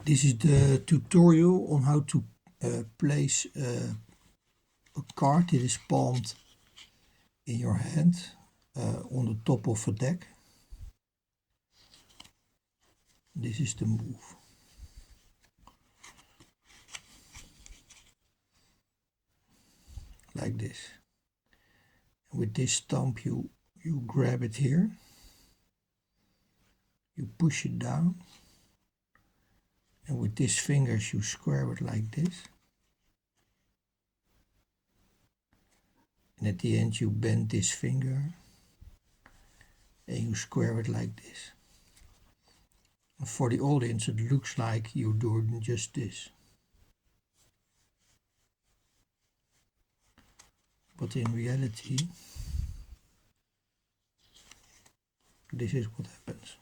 This is the tutorial on how to place a card that is palmed in your hand on the top of a deck. This is the move. Like this. With this stump you grab it here, you push it down, and with these fingers you square it like this, and at the end you bend this finger and you square it like this. And for the audience it looks like you're doing just this, but in reality this is what happens.